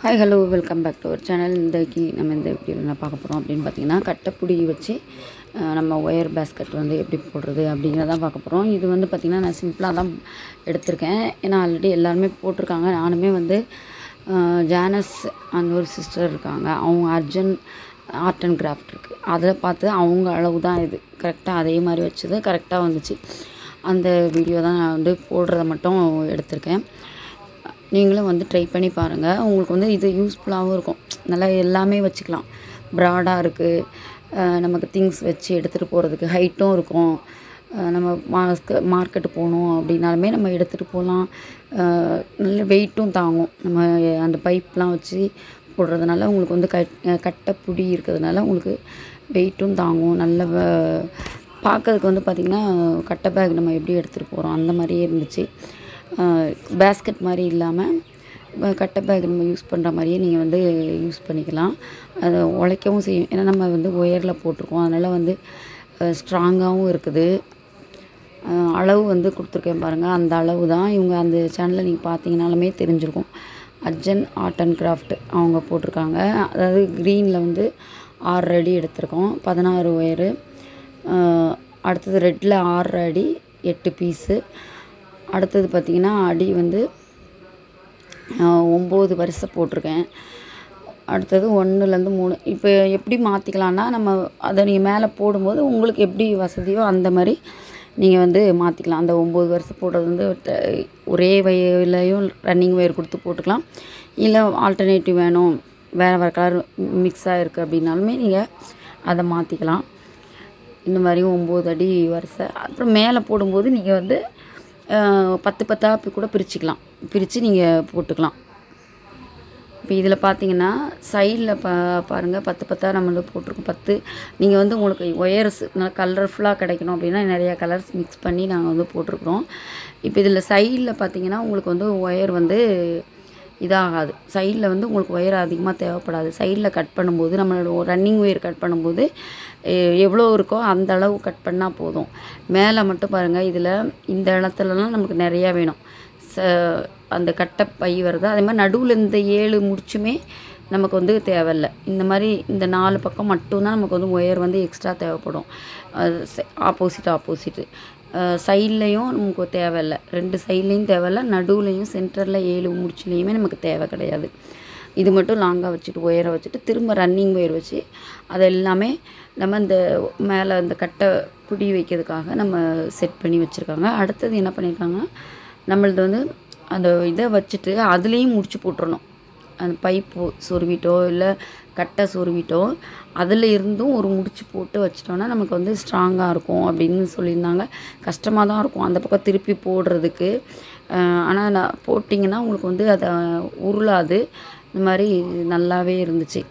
Hi hello welcome back to our channel. இன்றைக்கி நம்ம இந்த எப்படி என்ன பார்க்க போகிறோம் அப்படின்னு பார்த்தீங்கன்னா, கட்டைப்புடி வச்சு நம்ம ஒயர் பேஸ்கெட் வந்து எப்படி போடுறது அப்படிங்கிறதான் பார்க்க போகிறோம். இது வந்து பார்த்திங்கன்னா நான் சிம்பிளாக தான் எடுத்திருக்கேன். ஏன்னா ஆல்ரெடி எல்லாருமே போட்டிருக்காங்க. நானுமே வந்து ஜானஸ் அந்த ஒரு சிஸ்டர் இருக்காங்க, அவங்க அர்ஜுன் ஆர்ட் அண்ட் கிராஃப்ட் இருக்குது, அதில் பார்த்து அவங்க அளவு தான் இது கரெக்டாக அதே மாதிரி வச்சது கரெக்டாக வந்துச்சு. அந்த வீடியோ தான் நான் வந்து போடுறத மட்டும் எடுத்திருக்கேன். நீங்களும் வந்து ட்ரை பண்ணி பாருங்கள். உங்களுக்கு வந்து இது யூஸ்ஃபுல்லாகவும் இருக்கும். நல்லா எல்லாமே வச்சுக்கலாம். ப்ராடாக இருக்குது, நமக்கு திங்ஸ் வச்சு எடுத்துகிட்டு போகிறதுக்கு ஹைட்டும் இருக்கும். நம்ம மார்க்கெட்டு போகணும் அப்படின்னாலுமே நம்ம எடுத்துகிட்டு போகலாம். நல்ல வெயிட்டும் தாங்கும். நம்ம அந்த பைப்லாம் வச்சு போடுறதுனால உங்களுக்கு வந்து கட்டைப்புடி இருக்கிறதுனால உங்களுக்கு வெயிட்டும் தாங்கும். நல்ல பார்க்கறதுக்கு வந்து பார்த்திங்கன்னா கட்டை பேக் நம்ம எப்படி எடுத்துகிட்டு போகிறோம் அந்த மாதிரியே இருந்துச்சு. பேஸ்கெட் மாதிரி இல்லாமல் கட்டை பேக் நம்ம யூஸ் பண்ணுற மாதிரியே நீங்கள் வந்து யூஸ் பண்ணிக்கலாம். அதை உழைக்கவும் செய்யும். ஏன்னா நம்ம வந்து ஒயரில் போட்டிருக்கோம், அதனால் வந்து ஸ்ட்ராங்காகவும் இருக்குது. அளவு வந்து கொடுத்துருக்கேன் பாருங்கள், அந்த அளவு தான். இவங்க அந்த சேனலில் நீங்கள் பார்த்தீங்கனாலுமே தெரிஞ்சிருக்கும். அர்ஜுன் ஆர்ட் அண்ட் கிராஃப்ட் அவங்க போட்டிருக்காங்க. அதாவது க்ரீனில் வந்து 6 அடி எடுத்திருக்கோம், 16 ஒயரு. அடுத்தது ரெட்டில் 6 அடி 8 பீஸு. அடுத்தது பார்த்திங்கன்னா அடி வந்து 9 வரிசை போட்டிருக்கேன். அடுத்தது 1லேருந்து 3. இப்போ எப்படி மாற்றிக்கலான்னா, நம்ம அதை நீங்கள் மேலே போடும்போது உங்களுக்கு எப்படி வசதியோ அந்த மாதிரி நீங்கள் வந்து மாற்றிக்கலாம். அந்த 9 வரிசை போடுறது வந்து ஒரே வயர்லையும் ரன்னிங் ஒயர் கொடுத்து போட்டுக்கலாம். இல்லை ஆல்டர்னேட்டிவ் வேணும், வேறு வேறு கலர் மிக்ஸாக இருக்குது அப்படின்னாலுமே நீங்கள் அதை மாற்றிக்கலாம். இந்த மாதிரி 9 அடி வரிசை. அப்புறம் மேலே போடும்போது நீங்கள் வந்து 10 10ஆக கூட பிரித்து நீங்கள் போட்டுக்கலாம். இப்போ இதில் பார்த்தீங்கன்னா சைடில் பாருங்கள் 10 10ஆக நம்ம வந்து போட்டிருக்கோம். 10 நீங்கள் வந்து உங்களுக்கு ஒயர்ஸ் நல்லா கலர்ஃபுல்லாக கிடைக்கணும் அப்படின்னா நிறையா கலர்ஸ் மிக்ஸ் பண்ணி நாங்கள் வந்து போட்டிருக்குறோம். இப்போ இதில் சைடில் பார்த்தீங்கன்னா உங்களுக்கு வந்து ஒயர் வந்து இதாகாது. சைடில் வந்து உங்களுக்கு ஒயர் அதிகமாக தேவைப்படாது. சைடில் கட் பண்ணும்போது நம்மளோட ரன்னிங் ஒயர் கட் பண்ணும்போது எவ்வளோ இருக்கோ அந்த அளவு கட் பண்ணால் போதும். மேலே மட்டும் பாருங்கள், இதில் இந்த இடத்துலலாம் நமக்கு நிறையா வேணும். அந்த கட்டை பை வருது. அதே மாதிரி நடுவில் இந்த 7 முடிச்சுமே நமக்கு வந்து தேவையில்லை. இந்த மாதிரி இந்த 4 பக்கம் மட்டும்தான் நமக்கு வந்து ஒயர் வந்து எக்ஸ்ட்ரா தேவைப்படும். ஆப்போசிட்டு சைட்லேயும் நமக்கு தேவையில்லை. 2 சைட்லேயும் தேவையில்லை, நடுவுலையும் சென்டரில் 7 முடிச்சுலேயுமே நமக்கு தேவை கிடையாது. இது மட்டும் லாங்காக வச்சுட்டு ஒயரை வச்சுட்டு திரும்ப ரன்னிங் ஒயர் வச்சு அதை எல்லாமே நம்ம இந்த மேலே இந்த கட்டை பிடி வைக்கிறதுக்காக நம்ம செட் பண்ணி வச்சுருக்காங்க. அடுத்தது என்ன பண்ணியிருக்காங்கன்னா, நம்மளது வந்து அந்த இதை வச்சுட்டு அதுலேயும் முடிச்சு போட்டுடணும். அந்த பைப்பு சொருவிட்டோ இல்லை கட்டை சொருவிட்டோ அதில் இருந்தும் ஒரு முடிச்சு போட்டு வச்சிட்டோன்னா நமக்கு வந்து ஸ்ட்ராங்காக இருக்கும் அப்படின்னு சொல்லியிருந்தாங்க. கஷ்டமாக தான் இருக்கும் அந்த பக்கம் திருப்பி போடுறதுக்கு. ஆனால் போட்டிங்கன்னா உங்களுக்கு வந்து அதை உருளாது. இந்த மாதிரி நல்லாவே இருந்துச்சு.